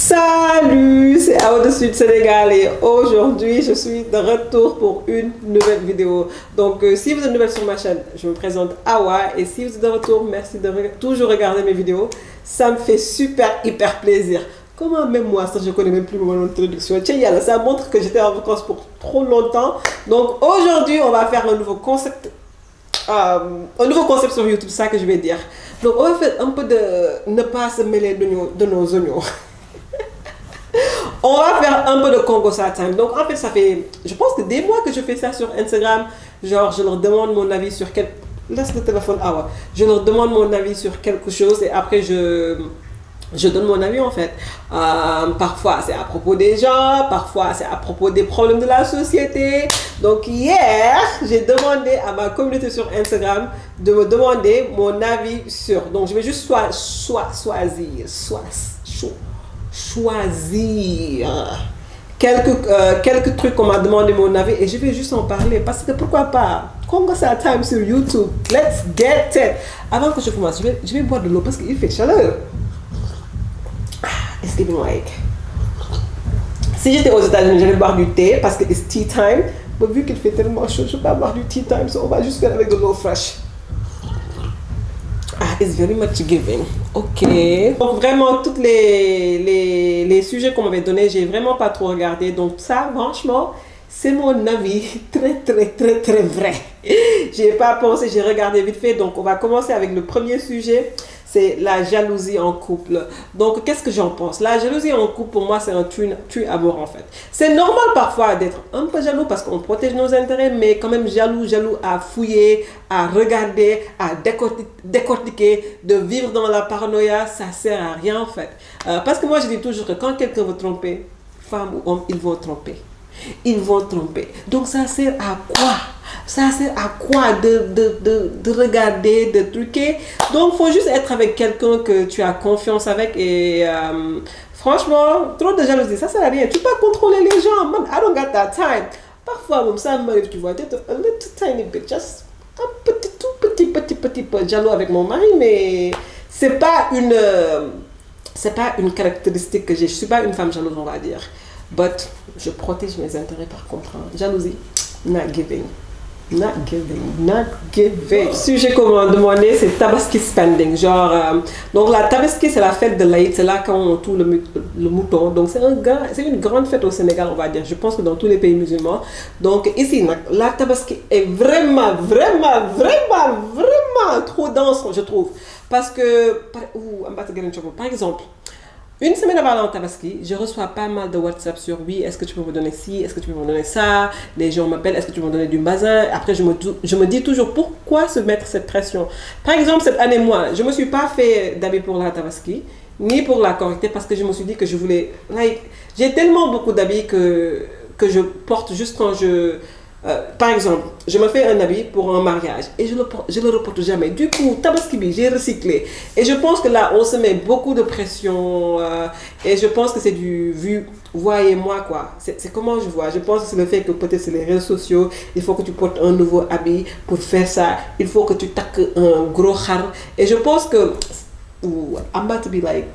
Salut, c'est Awa de Sud Sénégal et aujourd'hui je suis de retour pour une nouvelle vidéo. Donc si vous êtes nouvelle sur ma chaîne, je me présente Awa et si vous êtes de retour, merci de toujours regarder mes vidéos. Ça me fait hyper plaisir. Comment même moi, ça je connais même plus mon introduction. Tiens, ça montre que j'étais en vacances pour trop longtemps. Donc aujourd'hui on va faire un nouveau concept sur YouTube, ça que je vais dire. Donc on va faire un peu de ne pas se mêler de nos oignons. On va faire un peu de Congo Time. Donc en fait ça fait, je pense que des mois que je fais ça sur Instagram. Genre je leur demande mon avis sur quelque... Laisse le téléphone, Awa. Je leur demande mon avis sur quelque chose et après je donne mon avis en fait. Parfois c'est à propos des gens, parfois c'est à propos des problèmes de la société. Donc hier, j'ai demandé à ma communauté sur Instagram de me demander mon avis sur. Donc je vais juste choisir quelques trucs qu'on m'a demandé mon avis et je vais juste en parler parce que pourquoi pas. Congo Time sur YouTube. Let's get it. Avant que je commence, je vais boire de l'eau parce qu'il fait chaleur. It's giving like. Si j'étais aux États-Unis, j'allais boire du thé parce que it's tea time. Mais vu qu'il fait tellement chaud, je ne peux pas boire du tea time, so on va juste faire avec de l'eau fraîche. It's very much giving. Ok. Donc vraiment, tous les sujets qu'on m'avait donnés, j'ai vraiment pas trop regardé. Donc ça, franchement, c'est mon avis très vrai. J'ai pas pensé, j'ai regardé vite fait. Donc on va commencer avec le premier sujet. C'est la jalousie en couple. Donc, qu'est-ce que j'en pense? La jalousie en couple, pour moi, c'est un tue à mort, en fait. C'est normal parfois d'être un peu jaloux parce qu'on protège nos intérêts, mais quand même jaloux à fouiller, à regarder, à décortiquer, de vivre dans la paranoïa, ça sert à rien, en fait. Parce que moi, je dis toujours que quand quelqu'un veut tromper, femme ou homme, ils vont tromper. Ils vont tromper. Donc, ça sert à quoi? Ça sert à quoi de regarder, de truquer? Donc, il faut juste être avec quelqu'un que tu as confiance avec et franchement, trop de jalousie, ça sert à rien. Tu peux pas contrôler les gens. Man, I don't got that time. Parfois, même ça m'arrive, tu vois, d'être a little tiny bit, just un petit peu jaloux avec mon mari, mais c'est pas une caractéristique que j'ai. Je suis pas une femme jalouse, on va dire. But je protège mes intérêts par contre. Jalousie, not giving. Sujet qu'on m'a demandé, c'est Tabaski spending. Genre, donc la Tabaski, c'est la fête de l'Aïd, c'est là quand on tue le mouton. Donc c'est une grande fête au Sénégal, on va dire. Je pense que dans tous les pays musulmans. Donc ici, la Tabaski est vraiment trop dense, je trouve. Parce que, par exemple, une semaine avant la Tabaski, je reçois pas mal de WhatsApp sur oui, est-ce que tu peux me donner ci, est-ce que tu peux me donner ça. Les gens m'appellent, est-ce que tu peux me donner du bazin. Après, je me dis toujours pourquoi se mettre cette pression. Par exemple, cette année, moi, je me suis pas fait d'habits pour la Tabaski, ni pour la Korité, parce que je me suis dit que je voulais. J'ai tellement beaucoup d'habits que je porte juste quand je. Par exemple, je me fais un habit pour un mariage et je le reporte jamais. Du coup, Tabaski, j'ai recyclé. Et je pense que là, on se met beaucoup de pression et je pense que c'est du vu, voyez-moi quoi. C'est comment je vois. Je pense que c'est le fait que peut-être c'est les réseaux sociaux. Il faut que tu portes un nouveau habit pour faire ça. Il faut que tu taques un gros khar. Et je pense que, I'm about to be like,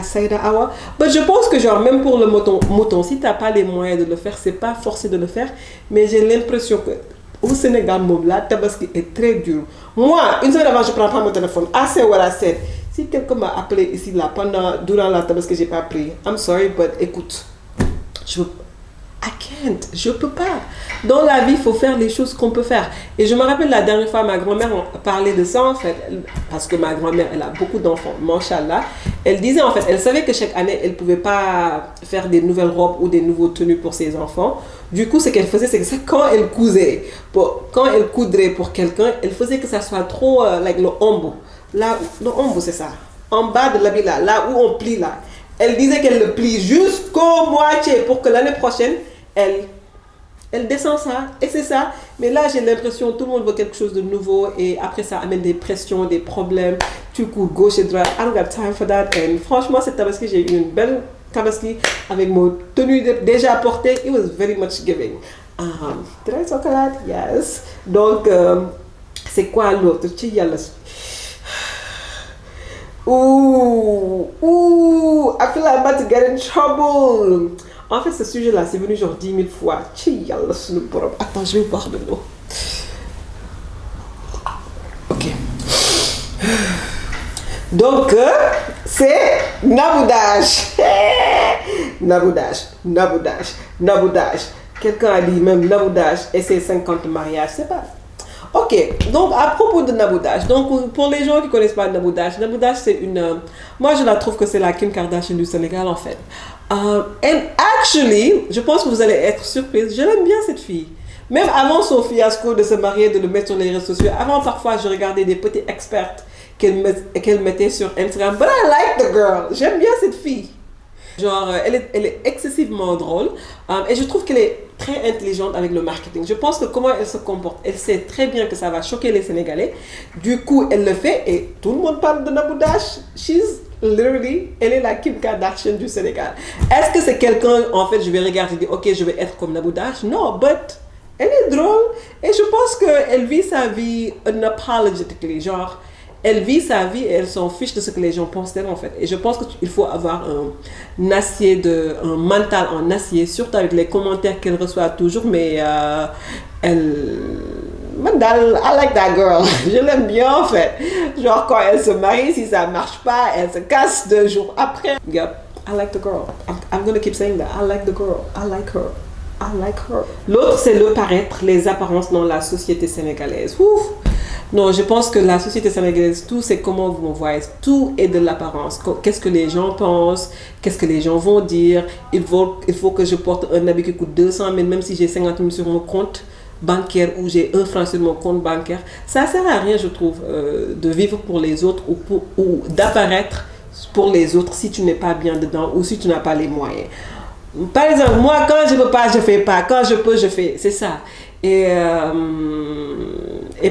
Saïda Awa. Mais je pense que genre même pour le mouton, si tu n'as pas les moyens de le faire, c'est pas forcé de le faire. Mais j'ai l'impression que au Sénégal, la Tabaski est très dur. Moi, une semaine avant, je prends pas mon téléphone. Assez ou à 7. Si quelqu'un m'a appelé ici là durant la Tabaski, j'ai pas pris. I'm sorry, but écoute, je peux pas. Dans la vie, il faut faire les choses qu'on peut faire. Et je me rappelle la dernière fois, ma grand-mère parlait de ça en fait, parce que ma grand-mère, elle a beaucoup d'enfants, Machallah. Elle disait en fait, elle savait que chaque année, elle pouvait pas faire des nouvelles robes ou des nouveaux tenues pour ses enfants. Du coup, ce qu'elle faisait, c'est que quand elle coudrait pour quelqu'un, elle faisait que ça soit trop like le ombo. Là, le ombo, c'est ça. En bas de l'habit là où on plie là. Elle disait qu'elle le plie jusqu'au moitié pour que l'année prochaine, elle descend ça, et c'est ça. Mais là, j'ai l'impression que tout le monde veut quelque chose de nouveau, et après, ça amène des pressions, des problèmes. Tu cours gauche et droite. I don't got time for that. Et franchement, cette Tabaski, j'ai eu une belle Tabaski avec mon tenue déjà portée. It was very much giving. Did I talk a lot? Yes. Donc, c'est quoi l'autre? I feel like I'm about to get in trouble. En fait, ce sujet-là, c'est venu genre 10 000 fois. Attends, je vais boire de l'eau. Ok. Donc, c'est naboudage. Naboudage. Quelqu'un a dit même naboudage et c'est 50 mariages, c'est pas. Ok, donc à propos de naboudage, donc pour les gens qui ne connaissent pas naboudage c'est une. Moi je la trouve que c'est la Kim Kardashian du Sénégal en fait. And actually, je pense que vous allez être surprise, je l'aime bien cette fille. Même avant son fiasco de se marier, de le mettre sur les réseaux sociaux, avant parfois je regardais des petits experts qu'elle mettait sur Instagram. But I like the girl, j'aime bien cette fille. Genre, elle est excessivement drôle et je trouve qu'elle est très intelligente avec le marketing. Je pense que comment elle se comporte, elle sait très bien que ça va choquer les Sénégalais. Du coup, elle le fait et tout le monde parle de Nabou Dash. Elle est la Kim Kardashian du Sénégal. Est-ce que c'est quelqu'un, en fait, je vais regarder et dire, ok, je vais être comme Nabou Dash? Non, but elle est drôle et je pense qu'elle vit sa vie unapologetically, genre. Elle vit sa vie et elle s'en fiche de ce que les gens pensent d'elle en fait. Et je pense qu'il faut avoir un mental en acier, surtout avec les commentaires qu'elle reçoit toujours. Mais I like that girl. Je l'aime bien en fait. Genre quand elle se marie, si ça marche pas, elle se casse 2 jours après. Yep, I like the girl. I'm gonna keep saying that. I like the girl. I like her. L'autre, c'est le paraître, les apparences dans la société sénégalaise. Ouf. Non, je pense que la société sénégalaise, tout c'est comment vous me voyez, tout est de l'apparence. Qu'est-ce que les gens pensent, qu'est-ce que les gens vont dire. Il faut que je porte un habit qui coûte 200 000, même si j'ai 50 000 sur mon compte bancaire ou j'ai 1 franc sur mon compte bancaire. Ça sert à rien, je trouve, de vivre pour les autres ou d'apparaître pour les autres si tu n'es pas bien dedans ou si tu n'as pas les moyens. Par exemple, moi, quand je ne peux pas, je ne fais pas. Quand je peux, je fais. C'est ça. Et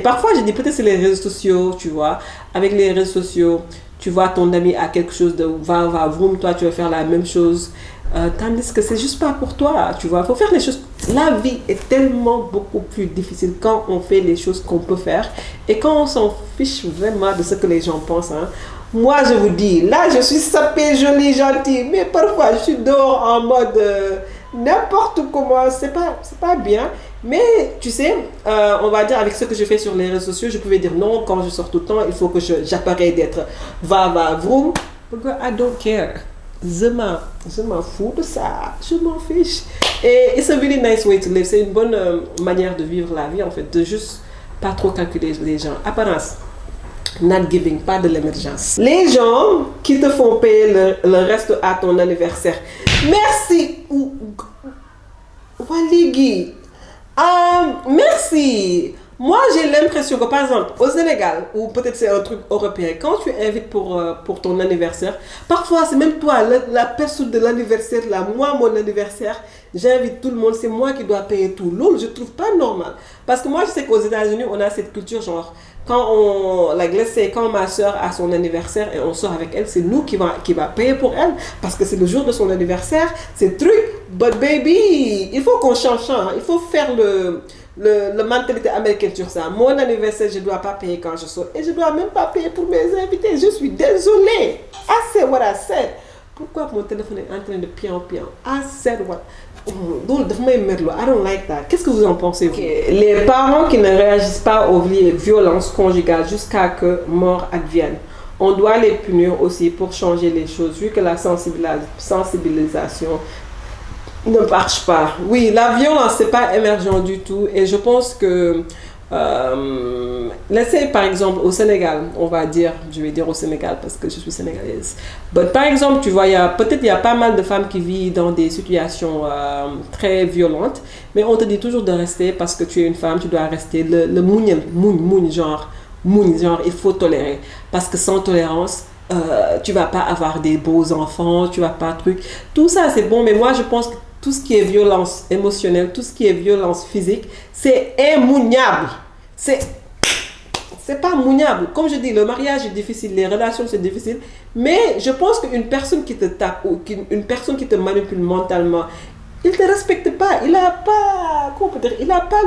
parfois, je dis peut-être c'est les réseaux sociaux, tu vois. Avec les réseaux sociaux, tu vois ton ami a quelque chose de va, vroom, toi, tu vas faire la même chose. Tandis que c'est juste pas pour toi, tu vois. Il faut faire les choses. La vie est tellement beaucoup plus difficile quand on fait les choses qu'on peut faire et quand on s'en fiche vraiment de ce que les gens pensent. Hein. Moi, je vous dis, là, je suis sapée, jolie, gentille, mais parfois, je suis dehors en mode n'importe comment. C'est pas bien. Mais, tu sais, on va dire, avec ce que je fais sur les réseaux sociaux, je pouvais dire non, quand je sors tout le temps, il faut que j'apparais d'être va, vroom. I don't care. Je m'en fous de ça. Je m'en fiche. Et it's a really nice way to live. C'est une bonne manière de vivre la vie, en fait, de juste pas trop calculer les gens. Apparence. Not giving, pas de l'émergence. Les gens qui te font payer le reste à ton anniversaire. Merci. Waligi. Merci. Moi, j'ai l'impression que, par exemple, au Sénégal, ou peut-être c'est un truc européen, quand tu invites pour ton anniversaire, parfois, c'est même toi, la personne de l'anniversaire, là, moi, mon anniversaire, j'invite tout le monde, c'est moi qui dois payer tout. L'autre, je trouve pas normal. Parce que moi, je sais qu'aux États-Unis, on a cette culture, genre, quand ma soeur a son anniversaire et on sort avec elle, c'est nous qui va payer pour elle. Parce que c'est le jour de son anniversaire, c'est le truc. But baby, il faut qu'on change ça. Hein. Il faut faire la mentalité américaine sur ça. Mon anniversaire, je ne dois pas payer quand je sors. Et je ne dois même pas payer pour mes invités. Je suis désolée. I said what I said. Pourquoi mon téléphone est en train de pian? I said what. I don't like that. Qu'est-ce que vous en pensez, vous? Les parents qui ne réagissent pas aux violences conjugales jusqu'à que mort advienne. On doit les punir aussi pour changer les choses, vu que la sensibilisation ne marche pas. Oui, la violence, c'est pas émergent du tout. Et je pense que laissez par exemple au Sénégal, on va dire, je vais dire au Sénégal parce que je suis sénégalaise. But, par exemple, tu vois, il y a pas mal de femmes qui vivent dans des situations très violentes, mais on te dit toujours de rester parce que tu es une femme, tu dois rester le moune, genre, il faut tolérer. Parce que sans tolérance, tu vas pas avoir des beaux enfants, tu vas pas tout ça c'est bon, mais moi je pense que tout ce qui est violence émotionnelle, tout ce qui est violence physique, c'est immouniable. C'est pas mouniable. Comme je dis, le mariage est difficile, les relations c'est difficile, mais je pense qu'une personne qui te tape ou une personne qui te manipule mentalement, il te respecte pas. Il a pas, comment on peut dire, il a pas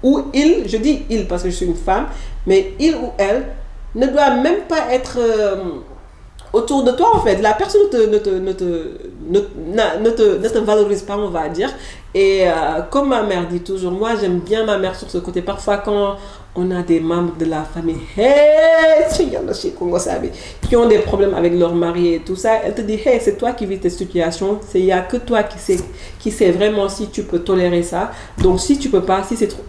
je dis il parce que je suis une femme, mais il ou elle ne doit même pas être autour de toi en fait. La personne ne te valorise pas, on va dire. Et comme ma mère dit toujours, moi j'aime bien ma mère sur ce côté. Parfois quand on a des membres de la famille hey, qui ont des problèmes avec leur mari et tout ça, elle te dit hey, c'est toi qui vis tes situations, il n'y a que toi qui sais vraiment si tu peux tolérer ça. Donc si tu peux pas, si c'est trop,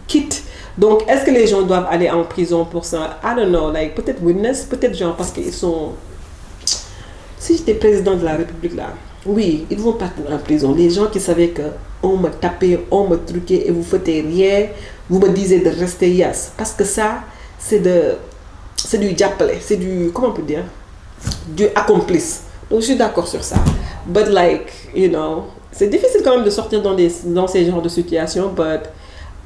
quitte. Donc est-ce que les gens doivent aller en prison pour ça? I don't know, like peut-être witness, peut-être genre parce qu'ils sont. Si j'étais président de la République là, oui, ils vont partir en prison. Les gens qui savaient que on me tapait, on me truquait et vous faites rien, vous me disiez de rester yes. Parce que ça, c'est du diaplé, c'est du, comment on peut dire, du accomplice. Donc je suis d'accord sur ça. But like, you know, c'est difficile quand même de sortir dans ces genres de situations, but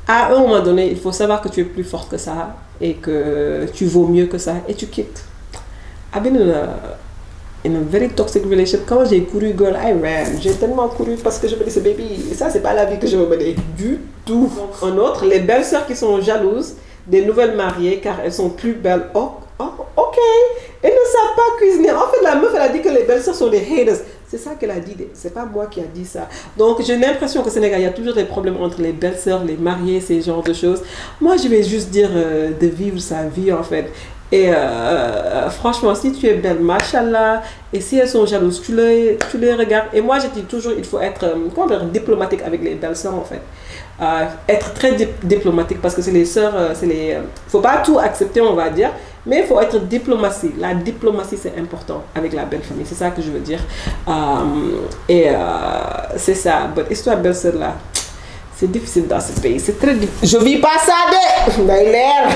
à un moment donné, il faut savoir que tu es plus forte que ça et que tu vaux mieux que ça et tu quittes. I've been in a very toxic relationship. Quand j'ai couru, girl, I ran. J'ai tellement couru parce que je me disais, baby, ça, c'est pas la vie que je veux mener du tout. En outre, les belles-sœurs qui sont jalouses des nouvelles mariées car elles sont plus belles. Oh, ok. Elles ne savent pas cuisiner. En fait, la meuf, elle a dit que les belles-sœurs sont des haters. C'est ça qu'elle a dit. C'est pas moi qui a dit ça. Donc, j'ai l'impression qu'au Sénégal, il y a toujours des problèmes entre les belles-sœurs, les mariées, ces genres de choses. Moi, je vais juste dire de vivre sa vie, en fait. Et franchement, si tu es belle, machallah, et si elles sont jalouses, tu les regardes. Et moi, je dis toujours, il faut être diplomatique avec les belles sœurs, en fait. Être très diplomatique parce que c'est les sœurs, faut pas tout accepter, on va dire, mais il faut être diplomatie. La diplomatie, c'est important avec la belle famille, c'est ça que je veux dire. C'est ça. Mais histoire belle sœur là, c'est difficile dans ce pays, c'est très difficile. Je vis pas ça de l'air.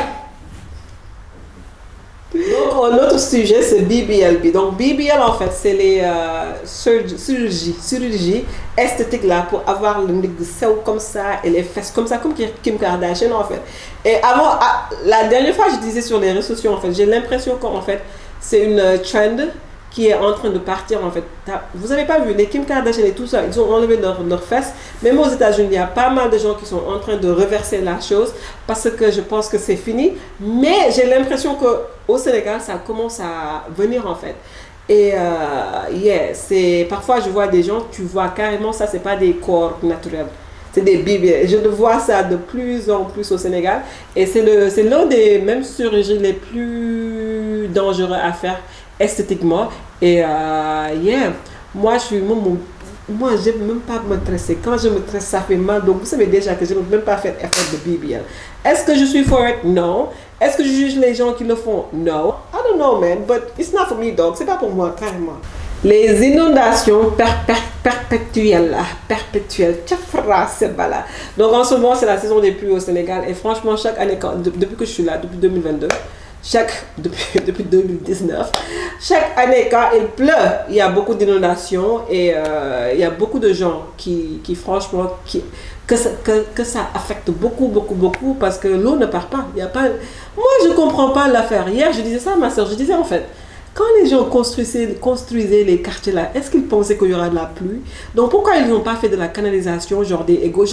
Donc, un autre sujet, c'est BBLB. Donc, BBL, en fait, c'est les chirurgies esthétiques là pour avoir le nez comme ça et les fesses comme ça, comme Kim Kardashian, en fait. Et avant, la dernière fois, je disais sur les réseaux sociaux, en fait, j'ai l'impression qu'en fait, c'est une trend qui est en train de partir en fait. Vous avez pas vu, les Kim Kardashian et tout ça, ils ont enlevé leurs fesses. Même aux États-Unis, il y a pas mal de gens qui sont en train de reverser la chose parce que je pense que c'est fini. Mais j'ai l'impression qu'au Sénégal, ça commence à venir en fait. Et parfois je vois des gens, tu vois carrément ça, c'est pas des corps naturels. C'est des bébés. Je vois ça de plus en plus au Sénégal. Et c'est l'un des mêmes chirurgies les plus dangereux à faire esthétiquement. Et moi j'aime même pas me tresser. Quand je me tresse, ça fait mal. Donc vous savez déjà que je ne peux même pas faire effort de BBL. Est-ce que je suis for it? Non. Est-ce que je juge les gens qui le font? No. I don't know, man. But it's not for me, dog. C'est pas pour moi, carrément. Les inondations perpétuelles. Donc en ce moment, c'est la saison des pluies au Sénégal. Et franchement, chaque année, depuis que je suis là, depuis 2022, depuis 2019, chaque année quand il pleut, il y a beaucoup d'inondations et il y a beaucoup de gens qui franchement, que ça affecte beaucoup parce que l'eau ne part pas. Il y a pas. Moi, je comprends pas l'affaire. Hier, je disais ça à ma soeur, je disais en fait, quand les gens construisaient les quartiers là, est-ce qu'ils pensaient qu'il y aura de la pluie? Donc pourquoi ils n'ont pas fait de la canalisation, genre des égouts?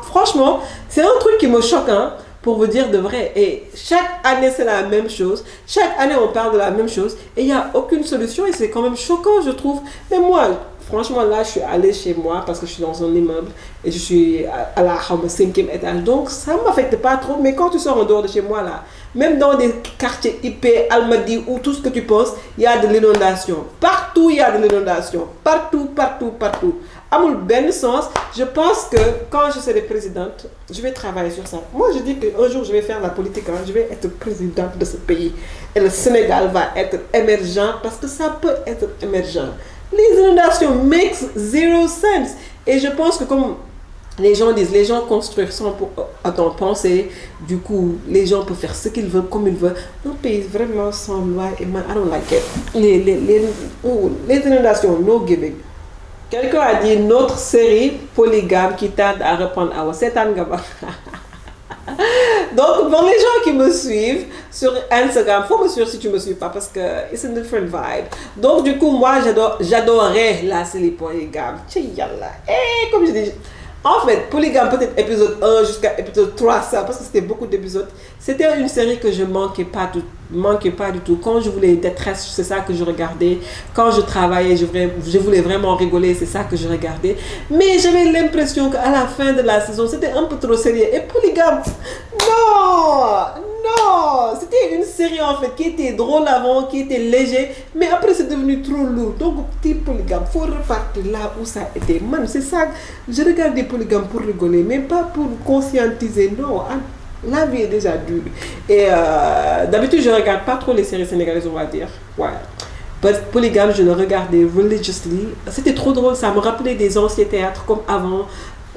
Franchement, c'est un truc qui me choque, hein, pour vous dire de vrai. Et chaque année, c'est la même chose. Chaque année, on parle de la même chose. Et il n'y a aucune solution. Et c'est quand même choquant, je trouve. Mais moi, franchement, là, je suis allée chez moi parce que je suis dans un immeuble et je suis à la 5e étage. Donc, ça ne m'affecte pas trop. Mais quand tu sors en dehors de chez moi, là, même dans des quartiers IP, Almadies ou tout ce que tu penses, il y a de l'inondation. Partout, il y a de l'inondation. Partout. Amul ben sens. Je pense que quand je serai présidente, je vais travailler sur ça. Moi, je dis qu'un jour, je vais faire la politique. Hein, je vais être présidente de ce pays. Et le Sénégal va être émergent parce que ça peut être émergent. Les inondations make zero sense. Et je pense que comme les gens disent, les gens construisent sans penser. Du coup, les gens peuvent faire ce qu'ils veulent, comme ils veulent. Notre pays est vraiment sans loi. Et man, I don't like it. Les inondations, no giving. Quelqu'un a dit notre série polygame qui tarde à reprendre à Setangaba. Donc, pour les gens qui me suivent sur Instagram, faut me suivre si tu me suis pas parce que it's a different vibe. Donc, du coup, moi, j'adorais la série polygame. Et comme je dis, En fait, Polygame, peut-être épisode 1 jusqu'à épisode 3, ça, parce que c'était beaucoup d'épisodes. C'était une série que je manquais pas du tout. Quand je voulais détresse, c'est ça que je regardais. Quand je travaillais, je voulais vraiment rigoler, c'est ça que je regardais. Mais j'avais l'impression qu'à la fin de la saison, c'était un peu trop sérieux. Et Polygame, non, c'était une série en fait qui était drôle avant, qui était léger, mais après c'est devenu trop lourd. Donc, petit Polygame, faut repartir là où ça était. Man, c'est ça, je regardais Polygame pour rigoler, mais pas pour conscientiser, non. La vie est déjà dure. Et d'habitude, je ne regarde pas trop les séries sénégalaises, on va dire. Ouais. Polygame, je le regardais religiously. C'était trop drôle, ça me rappelait des anciens théâtres comme avant.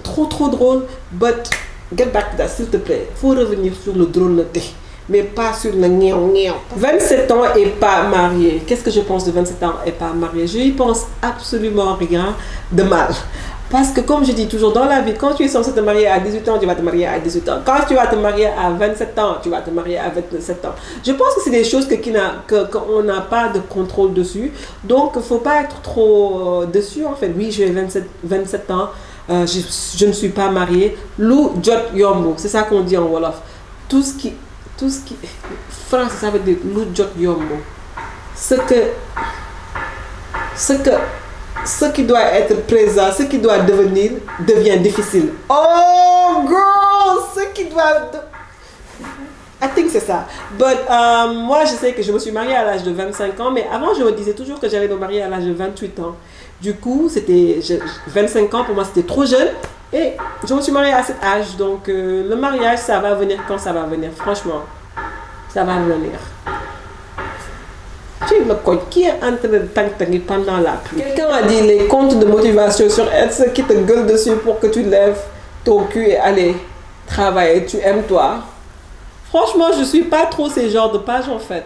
Trop drôle. But, get back to that, s'il te plaît. Il faut revenir sur le drôleté, mais pas sur le gnéon. 27 ans et pas marié. Qu'est-ce que je pense de 27 ans et pas marié? Je n'y pense absolument rien de mal. Parce que comme je dis toujours dans la vie, quand tu es censé te marier à 18 ans, tu vas te marier à 18 ans. Quand tu vas te marier à 27 ans, tu vas te marier à 27 ans. Je pense que c'est des choses qu'on n'a pas de contrôle dessus. Donc, il ne faut pas être trop dessus. En fait, oui, j'ai 27 ans. Je ne suis pas mariée. Lou jot yombo. C'est ça qu'on dit en Wolof. Tout ce qui français, ça veut dire Lou jot yombo. Ce qui doit être présent, ce qui doit devenir, devient difficile. Oh, girl! Ce qui doit... I think c'est ça. But, moi, je sais que je me suis mariée à l'âge de 25 ans, mais avant, je me disais toujours que j'allais me marier à l'âge de 28 ans. Du coup, 25 ans, pour moi, c'était trop jeune. Et je me suis mariée à cet âge. Donc, le mariage, ça va venir quand ça va venir. Franchement, ça va venir. Qui est en train de t'entraîner pendant la pluie? Quelqu'un a dit les comptes de motivation sur Etsy qui te gueulent dessus pour que tu lèves ton cul et allez travailler. Tu aimes toi. Franchement, je suis pas trop ces genres de pages en fait.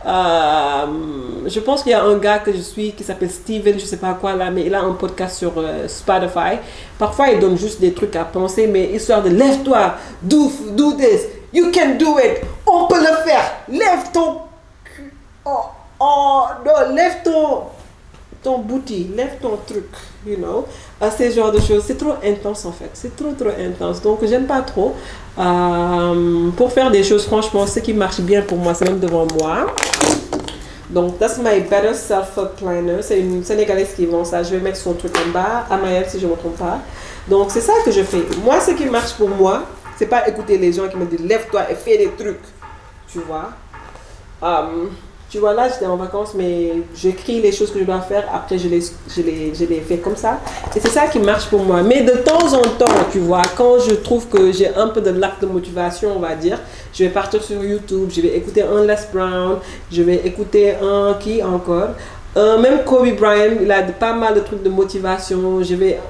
Je pense qu'il y a un gars que je suis qui s'appelle Steven, je sais pas quoi là, mais il a un podcast sur Spotify. Parfois, il donne juste des trucs à penser, mais histoire de lève-toi, do this, you can do it, on peut le faire, lève ton cul. Oh non, lève ton bouti, lève ton truc, you know. Ces genres de choses, c'est trop intense en fait, c'est trop intense. Donc j'aime pas trop. Pour faire des choses, franchement, ce qui marche bien pour moi, c'est même devant moi. Donc, that's my better self planner. C'est une Sénégalaise qui vend ça. Je vais mettre son truc en bas, à Maëlle si je ne me trompe pas. Donc, c'est ça que je fais. Moi, ce qui marche pour moi, c'est pas écouter les gens qui me disent lève-toi et fais des trucs. Tu vois. Tu vois, là, j'étais en vacances, mais j'écris les choses que je dois faire. Après, je les fais comme ça. Et c'est ça qui marche pour moi. Mais de temps en temps, tu vois, quand je trouve que j'ai un peu de lac de motivation, on va dire, je vais partir sur YouTube, je vais écouter un Les Brown, je vais écouter un qui encore. Même Kobe Bryant, il a pas mal de trucs de motivation. Je vais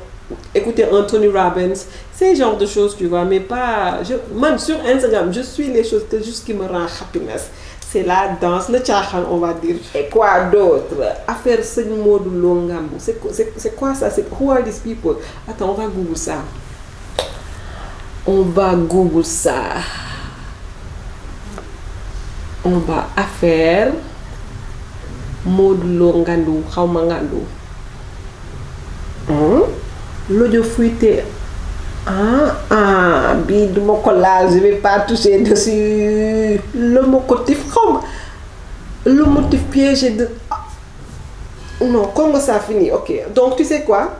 écouter un Tony Robbins. C'est ce genre de choses, tu vois. Mais pas... Même sur Instagram, je suis les choses juste qui me rendent happiness. C'est la danse, le tchakhan, on va dire. Et quoi d'autre? Affaire Seigne Modou Lo Ngambu. C'est quoi ça? Who are these people? Attends, on va Google ça. On va affaire Modou Lo Ngandu, xawma Ngandu. L'audio fuité. Bii du ma ko laal, je vais pas toucher dessus. Le motif piégé de... Non, Congo ça finit, ok. Donc tu sais quoi?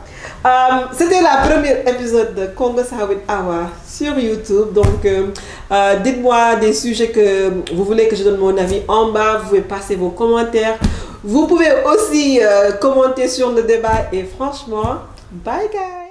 C'était la première épisode de Congo ça with Awa sur YouTube. Donc dites-moi des sujets que vous voulez que je donne mon avis en bas. Vous pouvez passer vos commentaires. Vous pouvez aussi commenter sur le débat. Et franchement, bye guys!